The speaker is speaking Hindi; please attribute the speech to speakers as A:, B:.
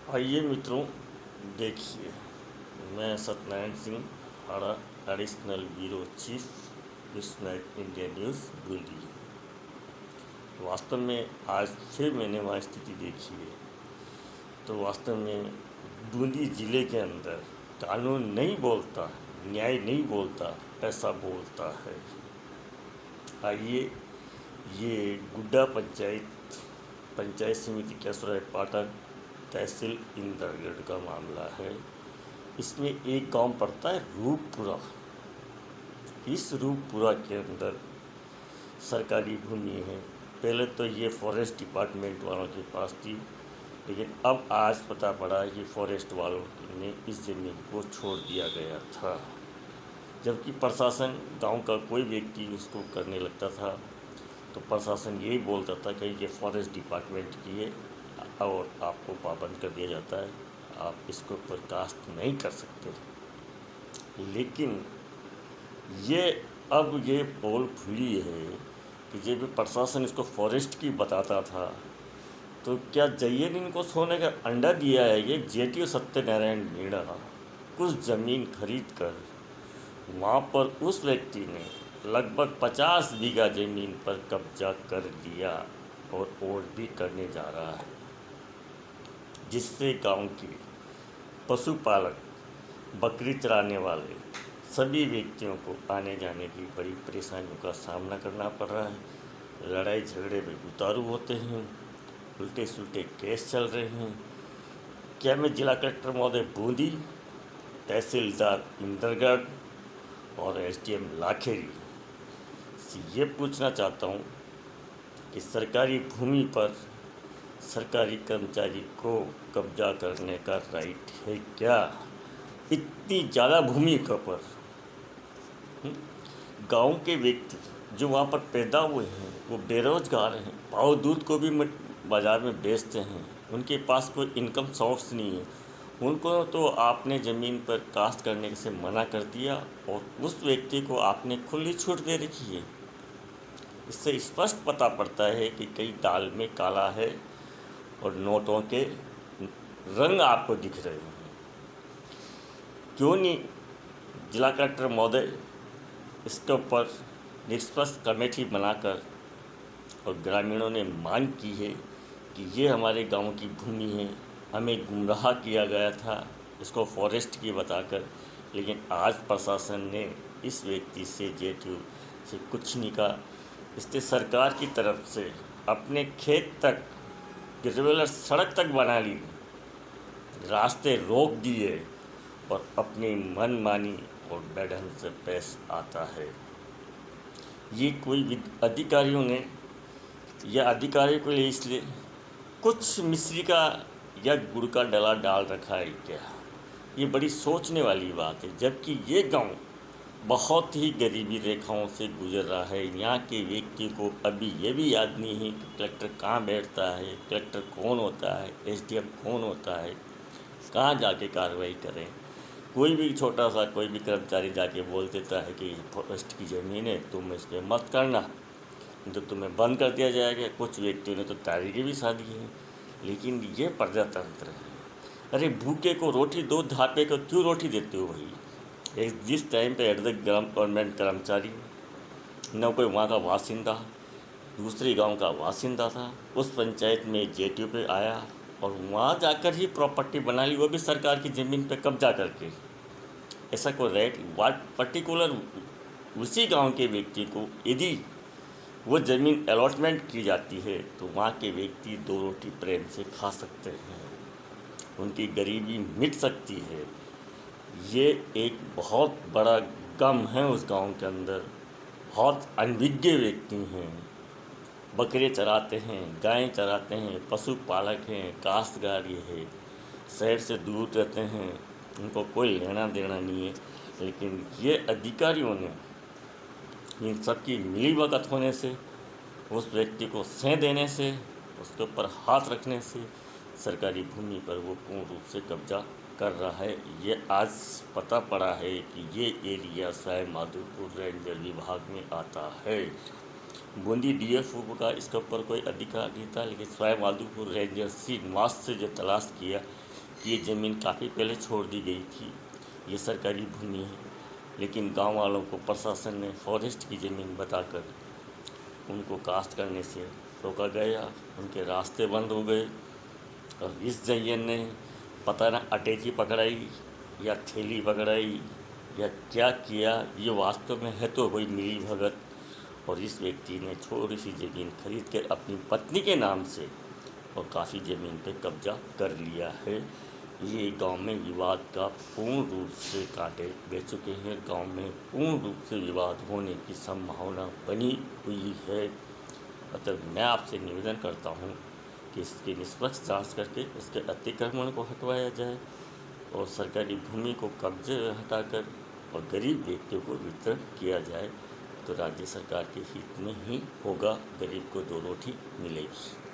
A: आइए मित्रों, देखिए, मैं सत्यनारायण सिंह हाड़ा, एडिशनल ब्यूरो चीफ, विस्मय इंडिया न्यूज़ बूंदी। वास्तव में आज फिर मैंने वहाँ स्थिति देखी है। तो वास्तव में बूंदी ज़िले के अंदर कानून नहीं बोलता, न्याय नहीं बोलता, पैसा बोलता है। आइए, ये गुड्डा पंचायत समिति केसराय पाटन, तहसील इंद्रगढ़ का मामला है। इसमें एक गांव पड़ता है रूपपुरा। इस रूपपुरा के अंदर सरकारी भूमि है। पहले तो ये फॉरेस्ट डिपार्टमेंट वालों के पास थी, लेकिन अब आज पता पड़ा कि फॉरेस्ट वालों ने इस ज़मीन को छोड़ दिया गया था। जबकि प्रशासन, गांव का कोई व्यक्ति उसको करने लगता था तो प्रशासन यही बोलता था कि ये फॉरेस्ट डिपार्टमेंट की है और आपको पाबंद कर दिया जाता है, आप इसको बर्खास्त नहीं कर सकते। लेकिन ये पोल खुली है कि जब प्रशासन इसको फॉरेस्ट की बताता था तो क्या जाइए इनको सोने का अंडा दिया है। ये जेटीओ सत्यनारायण मीणा कुछ ज़मीन खरीद कर वहाँ पर उस व्यक्ति ने लगभग 50 बीघा ज़मीन पर कब्जा कर लिया और भी करने जा रहा है, जिससे गांव के पशुपालक, बकरी चराने वाले सभी व्यक्तियों को आने जाने की बड़ी परेशानियों का सामना करना पड़ रहा है। लड़ाई झगड़े में उतारू होते हैं, उल्टे सुल्टे केस चल रहे हैं। क्या मैं जिला कलेक्टर महोदय बूंदी, तहसीलदार इंद्रगढ़ और एसडीएम लाखेरी से ये पूछना चाहता हूँ कि सरकारी भूमि पर सरकारी कर्मचारी को कब्जा करने का राइट है क्या? इतनी ज़्यादा भूमि पर गांव के व्यक्ति जो वहाँ पर पैदा हुए हैं वो बेरोजगार हैं, पाव दूध को भी बाज़ार में बेचते हैं, उनके पास कोई इनकम सोर्स नहीं है। उनको तो आपने ज़मीन पर काश्त करने से मना कर दिया और उस व्यक्ति को आपने खुली छूट दे रखी है। इससे स्पष्ट पता पड़ता है कि कई दाल में काला है और नोटों के रंग आपको दिख रहे हैं। क्यों नहीं जिला कलेक्टर महोदय इसके ऊपर निष्पक्ष कमेटी बनाकर, और ग्रामीणों ने मांग की है कि ये हमारे गांव की भूमि है, हमें गुमराह किया गया था इसको फॉरेस्ट की बताकर, लेकिन आज प्रशासन ने इस व्यक्ति से जेटीयू से कुछ नहीं कहा। इससे सरकार की तरफ से अपने खेत तक गिरवेलर सड़क तक बना ली, रास्ते रोक दिए और अपनी मनमानी और बेढंग से पेश आता है। ये कोई अधिकारियों ने या अधिकारियों के लिए इसलिए कुछ मिश्री का या गुड़ का डला डाल रखा है क्या? ये बड़ी सोचने वाली बात है। जबकि ये गांव बहुत ही गरीबी रेखाओं से गुजर रहा है। यहाँ के व्यक्ति को अभी ये भी याद नहीं है कि कलेक्टर कहाँ बैठता है, कलेक्टर कौन होता है, एसडीएम कौन होता है, कहाँ जाके कार्रवाई करें। कोई भी छोटा सा कोई भी कर्मचारी जाके बोल देता है कि फॉरेस्ट की ज़मीन है, तुम इस पर मत करना, तो तुम्हें बंद कर दिया जाएगा। कुछ व्यक्तियों ने तो तारीखें भी साधी हैं। लेकिन ये प्रजातंत्र है। अरे भूखे को रोटी दो, ढापे को क्यों रोटी देते हो भाई? एक जिस टाइम पे एट द गवर्नमेंट कर्मचारी, न कोई वहाँ का वासिंदा, दूसरे गांव का वासिंदा था, उस पंचायत में जेटीयू पे आया और वहाँ जाकर ही प्रॉपर्टी बना ली, वो भी सरकार की ज़मीन पे कब्जा करके। ऐसा कोई राइट पर्टिकुलर उसी गांव के व्यक्ति को यदि वो ज़मीन अलॉटमेंट की जाती है तो वहाँ के व्यक्ति दो रोटी प्रेम से खा सकते हैं, उनकी गरीबी मिट सकती है। ये एक बहुत बड़ा गम है उस गांव के अंदर। बहुत अनभिज्ञ व्यक्ति हैं, बकरे चराते हैं, गायें चराते हैं, पशुपालक हैं, काश्तकार है, शहर से दूर रहते हैं, उनको कोई लेना देना नहीं है। लेकिन ये अधिकारियों ने इन सब की मिलीभगत होने से, उस व्यक्ति को सें देने से, उसके ऊपर हाथ रखने से सरकारी भूमि पर वो पूर्ण रूप से कब्जा कर रहा है। ये आज पता पड़ा है कि ये एरिया सवाई माधोपुर रेंजर विभाग में आता है। बूंदी डीएफओ का इसके ऊपर कोई अधिकार नहीं था, लेकिन सवाई माधोपुर रेंजर श्रीनिवास से जो तलाश किया ये ज़मीन काफ़ी पहले छोड़ दी गई थी, ये सरकारी भूमि है, लेकिन गांव वालों को प्रशासन ने फॉरेस्ट की ज़मीन बताकर उनको काश्त करने से रोका गया, उनके रास्ते बंद हो गए। और इस जयन ने पता ना अटैची पकड़ाई या थैली पकड़ाई या क्या किया, ये वास्तव में है तो कोई मिली भगत। और इस व्यक्ति ने थोड़ी सी ज़मीन खरीद कर अपनी पत्नी के नाम से और काफ़ी ज़मीन पे कब्जा कर लिया है। ये गांव में विवाद का पूर्ण रूप से कांटे बह चुके हैं, गांव में पूर्ण रूप से विवाद होने की संभावना बनी हुई है। अतः मैं आपसे निवेदन करता हूँ कि इसकी निष्पक्ष जांच करके इसके अतिक्रमण को हटवाया जाए और सरकारी भूमि को कब्जे हटाकर और गरीब व्यक्तियों को वितरण किया जाए, तो राज्य सरकार के हित में ही होगा, गरीब को 2 रोटी मिलेगी।